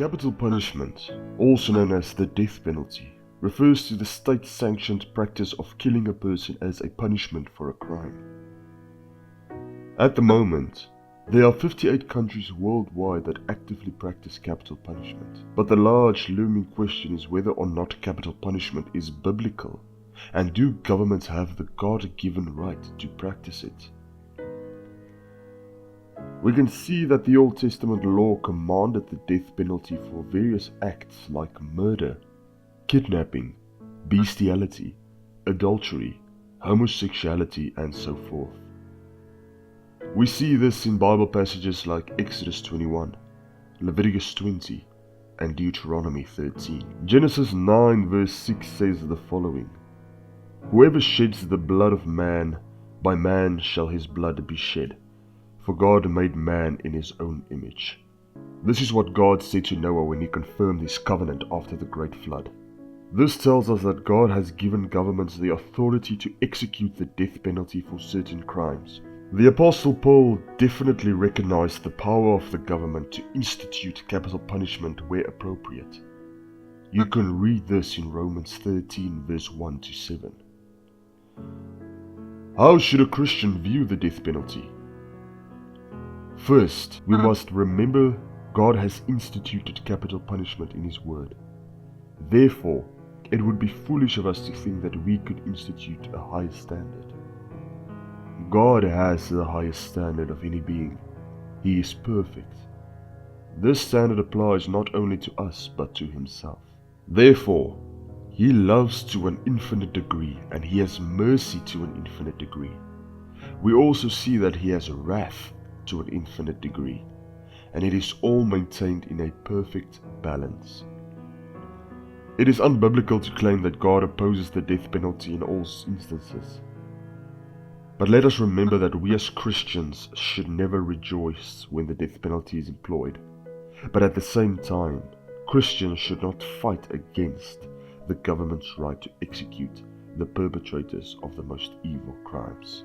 Capital punishment, also known as the death penalty, refers to the state-sanctioned practice of killing a person as a punishment for a crime. At the moment, there are 58 countries worldwide that actively practice capital punishment, but the large looming question is whether or not capital punishment is biblical, and do governments have the God-given right to practice it? We can see that the Old Testament law commanded the death penalty for various acts like murder, kidnapping, bestiality, adultery, homosexuality, and so forth. We see this in Bible passages like Exodus 21, Leviticus 20, and Deuteronomy 13. Genesis 9 verse 6 says the following: "Whoever sheds the blood of man, by man shall his blood be shed. For God made man in his own image." This is what God said to Noah when he confirmed his covenant after the great flood. This tells us that God has given governments the authority to execute the death penalty for certain crimes. The Apostle Paul definitely recognized the power of the government to institute capital punishment where appropriate. You can read this in Romans 13 verse 1 to 7. How should a Christian view the death penalty? First, we must remember God has instituted capital punishment in His Word. Therefore, it would be foolish of us to think that we could institute a higher standard. God has the highest standard of any being. He is perfect. This standard applies not only to us, but to Himself. Therefore, He loves to an infinite degree, and He has mercy to an infinite degree. We also see that He has wrath to an infinite degree, and it is all maintained in a perfect balance. It is unbiblical to claim that God opposes the death penalty in all instances. But let us remember that we as Christians should never rejoice when the death penalty is employed. But at the same time, Christians should not fight against the government's right to execute the perpetrators of the most evil crimes.